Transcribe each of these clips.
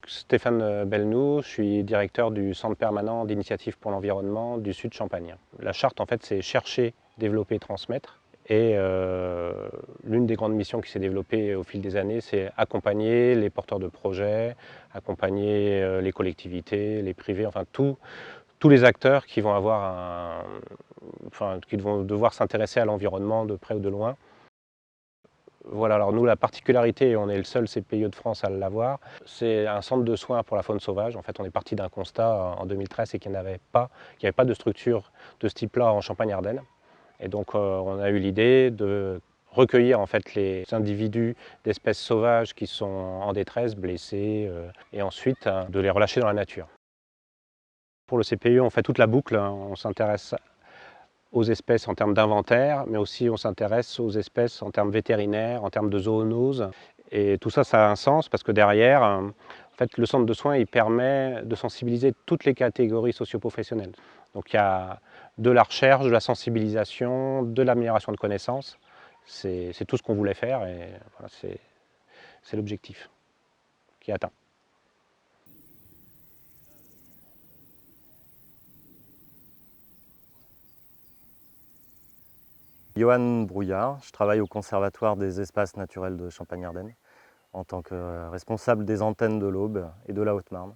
Stéphane Belnou, je suis directeur du Centre permanent d'initiative pour l'environnement du Sud Champagne. La charte, en fait, c'est chercher, développer, transmettre. Et l'une des grandes missions qui s'est développée au fil des années, c'est accompagner les porteurs de projets, accompagner les collectivités, les privés, enfin tous les acteurs qui vont qui vont devoir s'intéresser à l'environnement de près ou de loin. Voilà, alors nous, la particularité, et on est le seul CPIE de France à l'avoir, c'est un centre de soins pour la faune sauvage. En fait, on est parti d'un constat en 2013, c'est qu'il n'y avait pas de structure de ce type-là en Champagne-Ardenne. Et donc, on a eu l'idée de recueillir en fait les individus d'espèces sauvages qui sont en détresse, blessés, et ensuite de les relâcher dans la nature. Pour le CPIE, on fait toute la boucle, hein. On s'intéresse aux espèces en termes d'inventaire, mais aussi on s'intéresse aux espèces en termes vétérinaires, en termes de zoonoses. Et tout ça, ça a un sens parce que derrière, en fait, le centre de soins, il permet de sensibiliser toutes les catégories socio-professionnelles. Donc il y a de la recherche, de la sensibilisation, de l'amélioration de connaissances. C'est tout ce qu'on voulait faire et voilà, c'est l'objectif qui est atteint. Johan Brouillard, je travaille au Conservatoire des espaces naturels de Champagne-Ardenne en tant que responsable des antennes de l'Aube et de la Haute-Marne.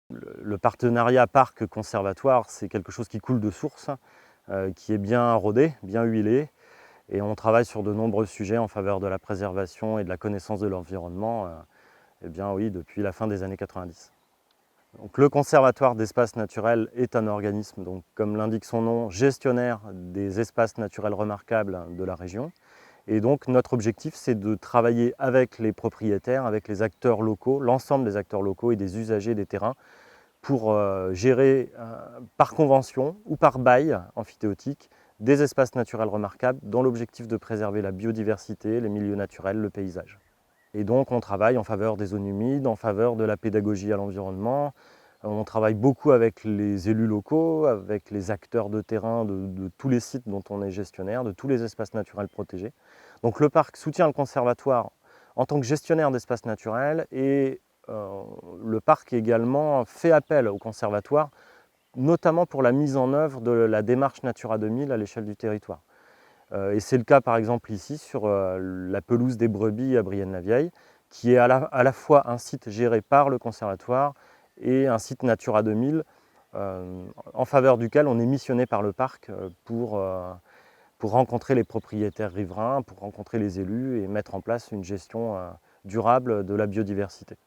Le partenariat parc-conservatoire, c'est quelque chose qui coule de source, qui est bien rodé, bien huilé, et on travaille sur de nombreux sujets en faveur de la préservation et de la connaissance de l'environnement oui, depuis la fin des années 90. Donc, le Conservatoire d'espaces naturels est un organisme, donc, comme l'indique son nom, gestionnaire des espaces naturels remarquables de la région. Et donc notre objectif, c'est de travailler avec les propriétaires, avec les acteurs locaux, l'ensemble des acteurs locaux et des usagers des terrains pour gérer par convention ou par bail amphithéotique des espaces naturels remarquables dans l'objectif de préserver la biodiversité, les milieux naturels, le paysage. Et donc on travaille en faveur des zones humides, en faveur de la pédagogie à l'environnement. On travaille beaucoup avec les élus locaux, avec les acteurs de terrain de tous les sites dont on est gestionnaire, de tous les espaces naturels protégés. Donc le parc soutient le conservatoire en tant que gestionnaire d'espaces naturels et le parc également fait appel au conservatoire, notamment pour la mise en œuvre de la démarche Natura 2000 à l'échelle du territoire. Et c'est le cas par exemple ici sur la pelouse des brebis à Brienne-la-Vieille, qui est à la fois un site géré par le conservatoire et un site Natura 2000 en faveur duquel on est missionné par le parc pour rencontrer les propriétaires riverains, pour rencontrer les élus et mettre en place une gestion durable de la biodiversité.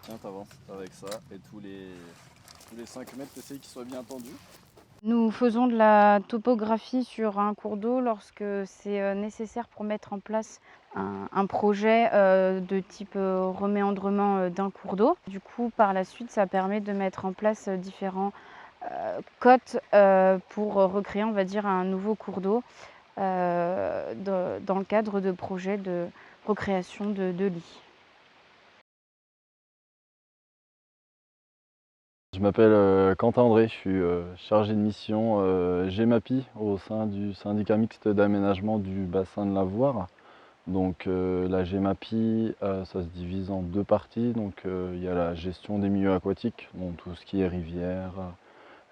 Tiens, t'avances avec ça et tous les 5 mètres, t'essayes qu'ils soient bien tendus. Nous faisons de la topographie sur un cours d'eau lorsque c'est nécessaire pour mettre en place un projet de type reméandrement d'un cours d'eau. Du coup, par la suite, ça permet de mettre en place différents cotes pour recréer, on va dire, un nouveau cours d'eau dans le cadre de projets de recréation de lits. Je m'appelle Quentin André, je suis chargé de mission GEMAPI au sein du syndicat mixte d'aménagement du bassin de la Voire. Donc la GEMAPI, ça se divise en deux parties. Donc il y a la gestion des milieux aquatiques, donc tout ce qui est rivières,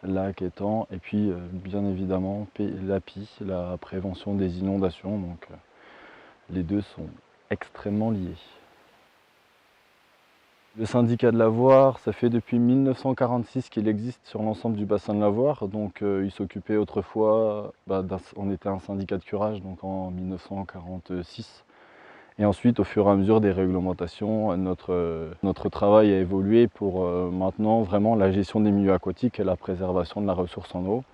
lacs, étangs, et puis bien évidemment l'API, la prévention des inondations. Donc les deux sont extrêmement liés. Le syndicat de la Voire, ça fait depuis 1946 qu'il existe sur l'ensemble du bassin de la Voire. Donc il s'occupait autrefois, on était un syndicat de curage donc en 1946. Et ensuite, au fur et à mesure des réglementations, notre travail a évolué pour maintenant vraiment la gestion des milieux aquatiques et la préservation de la ressource en eau.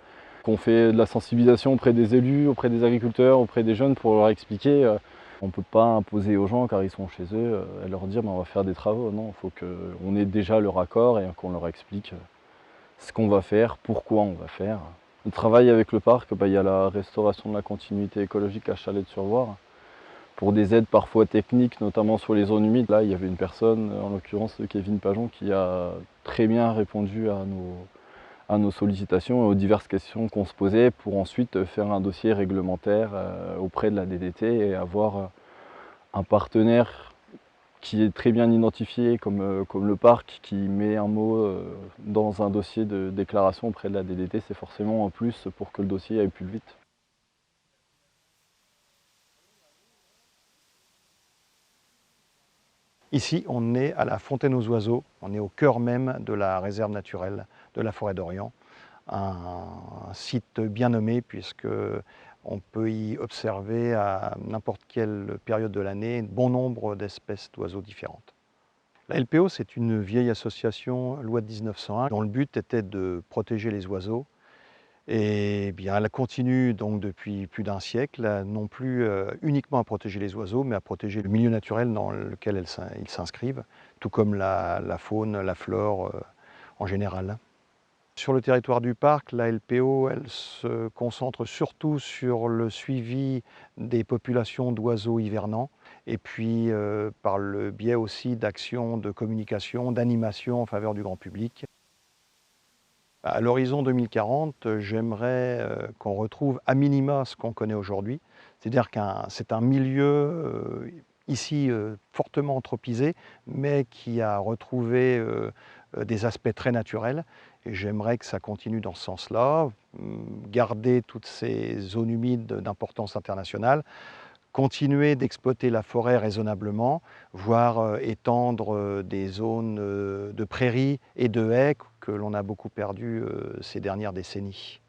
On fait de la sensibilisation auprès des élus, auprès des agriculteurs, auprès des jeunes pour leur expliquer. On ne peut pas imposer aux gens, car ils sont chez eux, et leur dire on va faire des travaux. Non, il faut qu'on ait déjà leur accord et qu'on leur explique ce qu'on va faire, pourquoi on va faire. Le travail avec le parc, il y a la restauration de la continuité écologique à Chalais-sur-Voire. Pour des aides parfois techniques, notamment sur les zones humides. Là, il y avait une personne, en l'occurrence Kevin Pajon, qui a très bien répondu à nos sollicitations et aux diverses questions qu'on se posait pour ensuite faire un dossier réglementaire auprès de la DDT et avoir un partenaire qui est très bien identifié comme le parc, qui met un mot dans un dossier de déclaration auprès de la DDT, c'est forcément un plus pour que le dossier aille plus vite. Ici, on est à la Fontaine aux Oiseaux, on est au cœur même de la réserve naturelle de la forêt d'Orient. Un site bien nommé puisque on peut y observer à n'importe quelle période de l'année bon nombre d'espèces d'oiseaux différentes. La LPO, c'est une vieille association, loi de 1901, dont le but était de protéger les oiseaux. Et bien, elle continue donc depuis plus d'un siècle, non plus uniquement à protéger les oiseaux, mais à protéger le milieu naturel dans lequel ils s'inscrivent, tout comme la faune, la flore en général. Sur le territoire du parc, la LPO, elle se concentre surtout sur le suivi des populations d'oiseaux hivernants et puis par le biais aussi d'actions de communication, d'animation en faveur du grand public. À l'horizon 2040, j'aimerais qu'on retrouve à minima ce qu'on connaît aujourd'hui, c'est-à-dire que c'est un milieu ici fortement anthropisé, mais qui a retrouvé des aspects très naturels. Et j'aimerais que ça continue dans ce sens-là, garder toutes ces zones humides d'importance internationale, continuer d'exploiter la forêt raisonnablement, voire étendre des zones de prairies et de haies que l'on a beaucoup perdues ces dernières décennies.